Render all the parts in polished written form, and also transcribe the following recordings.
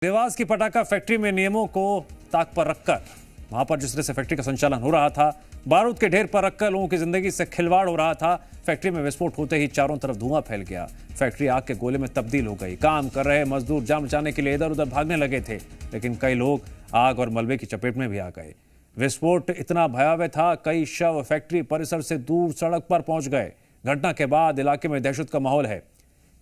देवास की पटाखा फैक्ट्री में नियमों को ताक पर रखकर वहां पर जिस तरह से फैक्ट्री का संचालन हो रहा था, बारूद के ढेर पर रखकर लोगों की जिंदगी से खिलवाड़ हो रहा था। फैक्ट्री में विस्फोट होते ही चारों तरफ धुआं फैल गया। फैक्ट्री आग के गोले में तब्दील हो गई। काम कर रहे मजदूर जान बचाने के लिए इधर उधर भागने लगे थे, लेकिन कई लोग आग और मलबे की चपेट में भी आ गए। विस्फोट इतना भयावह था, कई शव फैक्ट्री परिसर से दूर सड़क पर पहुंच गए। घटना के बाद इलाके में दहशत का माहौल है।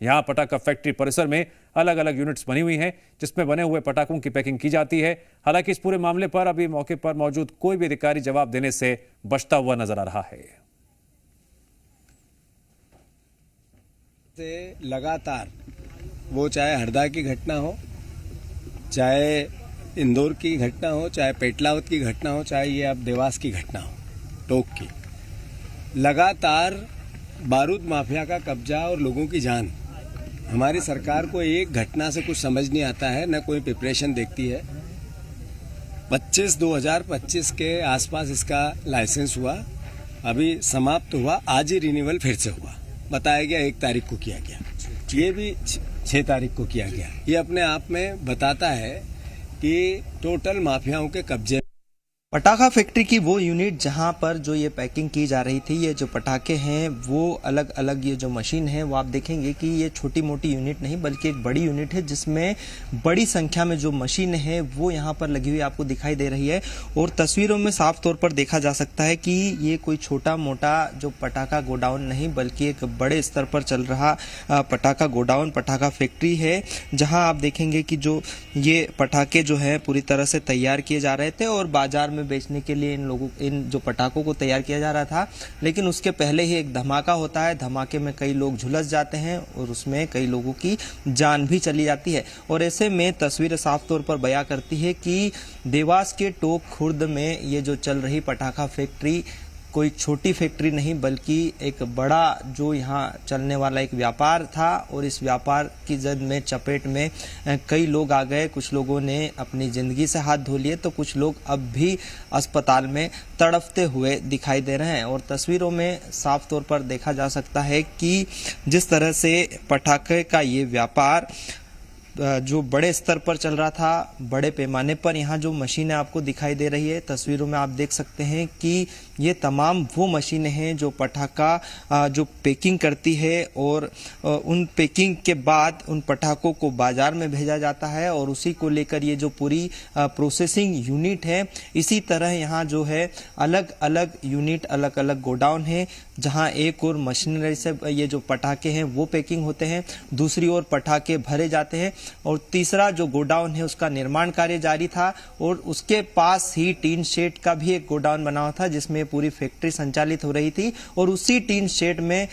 यहां पटाखा फैक्ट्री परिसर में अलग अलग यूनिट्स बनी हुई हैं, जिसमें बने हुए पटाखों की पैकिंग की जाती है। हालांकि इस पूरे मामले पर अभी मौके पर मौजूद कोई भी अधिकारी जवाब देने से बचता हुआ नजर आ रहा है। लगातार वो चाहे हरदा की घटना हो, चाहे इंदौर की घटना हो, चाहे पेटलावत की घटना हो, चाहे ये अब देवास की घटना हो, टोक की, लगातार बारूद माफिया का कब्जा और लोगों की जान। हमारी सरकार को एक घटना से कुछ समझ नहीं आता है, न कोई प्रिपरेशन देखती है। 2025 के आसपास इसका लाइसेंस हुआ, अभी समाप्त हुआ, आज ही रिन्यूअल फिर से हुआ। बताया गया 1 तारीख को किया गया, ये भी 6 तारीख को किया गया। ये अपने आप में बताता है कि टोटल माफियाओं के कब्जे। पटाखा फैक्ट्री की वो यूनिट जहां पर जो ये पैकिंग की जा रही थी, ये जो पटाखे हैं वो अलग अलग, ये जो मशीन है वो आप देखेंगे कि ये छोटी मोटी यूनिट नहीं बल्कि एक बड़ी यूनिट है, जिसमें बड़ी संख्या में जो मशीन है वो यहां पर लगी हुई आपको दिखाई दे रही है। और तस्वीरों में साफ तौर पर देखा जा सकता है कि ये कोई छोटा मोटा जो पटाखा गोडाउन नहीं बल्कि एक बड़े स्तर पर चल रहा पटाखा गोडाउन, पटाखा फैक्ट्री है, जहाँ आप देखेंगे कि जो ये पटाखे जो है पूरी तरह से तैयार किए जा रहे थे और बाजार में बेचने के लिए इन जो पटाखों को तैयार किया जा रहा था। लेकिन उसके पहले ही एक धमाका होता है। धमाके में कई लोग झुलस जाते हैं और उसमें कई लोगों की जान भी चली जाती है। और ऐसे में तस्वीर साफ तौर पर बयां करती है कि देवास के टोक खुर्द में ये जो चल रही पटाखा फैक्ट्री कोई छोटी फैक्ट्री नहीं बल्कि एक बड़ा जो यहाँ चलने वाला एक व्यापार था। और इस व्यापार की जद में चपेट में कई लोग आ गए। कुछ लोगों ने अपनी जिंदगी से हाथ धो लिए, तो कुछ लोग अब भी अस्पताल में तड़पते हुए दिखाई दे रहे हैं। और तस्वीरों में साफ तौर पर देखा जा सकता है कि जिस तरह से पटाखे का ये व्यापार जो बड़े स्तर पर चल रहा था, बड़े पैमाने पर यहाँ जो मशीनें आपको दिखाई दे रही है, तस्वीरों में आप देख सकते हैं कि ये तमाम वो मशीनें हैं जो पटाखा जो पैकिंग करती है और उन पैकिंग के बाद उन पटाखों को बाजार में भेजा जाता है और उसी को लेकर ये जो पूरी प्रोसेसिंग यूनिट है। इसी तरह यहाँ जो है अलग अलग यूनिट, अलग अलग गोडाउन है, जहाँ एक और मशीनरी से ये जो पटाखे हैं वो पैकिंग होते हैं, दूसरी ओर पटाखे भरे जाते हैं और तीसरा जो गोडाउन है उसका निर्माण कार्य जारी था। और उसके पास ही टीन शेड का भी एक गोडाउन बना हुआ था जिसमें पूरी फैक्ट्री संचालित हो रही थी। और उसी टीन शेड में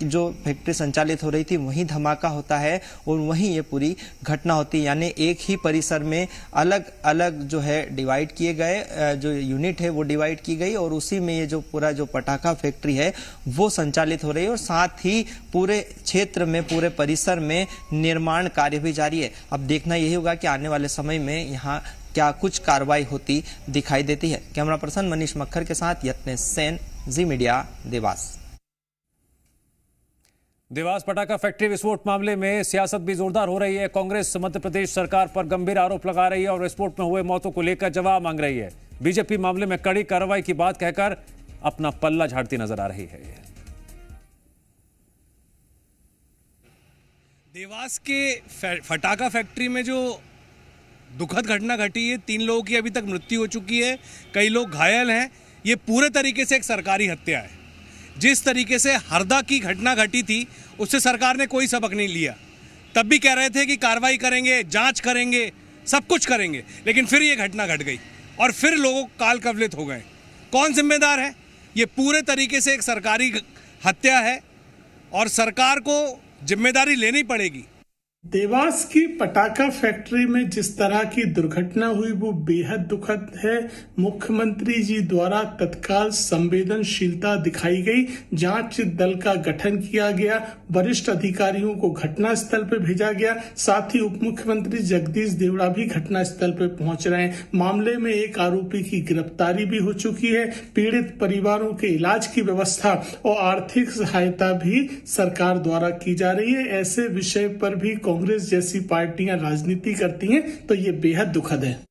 जो फैक्ट्री संचालित हो रही थी वहीं धमाका होता है और वहीं ये पूरी घटना होती है। यानी एक ही परिसर में अलग अलग जो है डिवाइड किए गए, जो यूनिट है वो डिवाइड की गई और उसी में ये जो पूरा जो पटाखा फैक्ट्री है वो संचालित हो रही है। और साथ ही पूरे क्षेत्र में, पूरे परिसर में निर्माण कार्य भी जारी है। अब देखना यही होगा कि आने वाले समय में यहाँ क्या कुछ कार्रवाई होती दिखाई देती है। कैमरा पर्सन मनीष मक्खर के साथ यत्नेश सेन, जी मीडिया, देवास। देवास पटाखा फैक्ट्री विस्फोट मामले में सियासत भी जोरदार हो रही है। कांग्रेस मध्य प्रदेश सरकार पर गंभीर आरोप लगा रही है और विस्फोट में हुए मौतों को लेकर जवाब मांग रही है। बीजेपी मामले में कड़ी कार्रवाई की बात कहकर अपना पल्ला झाड़ती नजर आ रही है। देवास के पटाखा फैक्ट्री में जो दुखद घटना घटी है, 3 लोगों की अभी तक मृत्यु हो चुकी है, कई लोग घायल हैं। ये पूरे तरीके से एक सरकारी हत्या है। जिस तरीके से हरदा की घटना घटी थी उससे सरकार ने कोई सबक नहीं लिया। तब भी कह रहे थे कि कार्रवाई करेंगे, जांच करेंगे, सब कुछ करेंगे, लेकिन फिर ये घटना घट गई और फिर लोग काल कवलित हो गए। कौन जिम्मेदार है? ये पूरे तरीके से एक सरकारी हत्या है और सरकार को जिम्मेदारी लेनी पड़ेगी। देवास की पटाखा फैक्ट्री में जिस तरह की दुर्घटना हुई वो बेहद दुखद है। मुख्यमंत्री जी द्वारा तत्काल संवेदनशीलता दिखाई गई, जांच दल का गठन किया गया, वरिष्ठ अधिकारियों को घटनास्थल पर भेजा गया, साथ ही उप मुख्यमंत्री जगदीश देवड़ा भी घटनास्थल पर पहुंच रहे हैं। मामले में एक आरोपी की गिरफ्तारी भी हो चुकी है। पीड़ित परिवारों के इलाज की व्यवस्था और आर्थिक सहायता भी सरकार द्वारा की जा रही है। ऐसे विषय पर भी कांग्रेस जैसी पार्टियां राजनीति करती हैं तो ये बेहद दुखद है।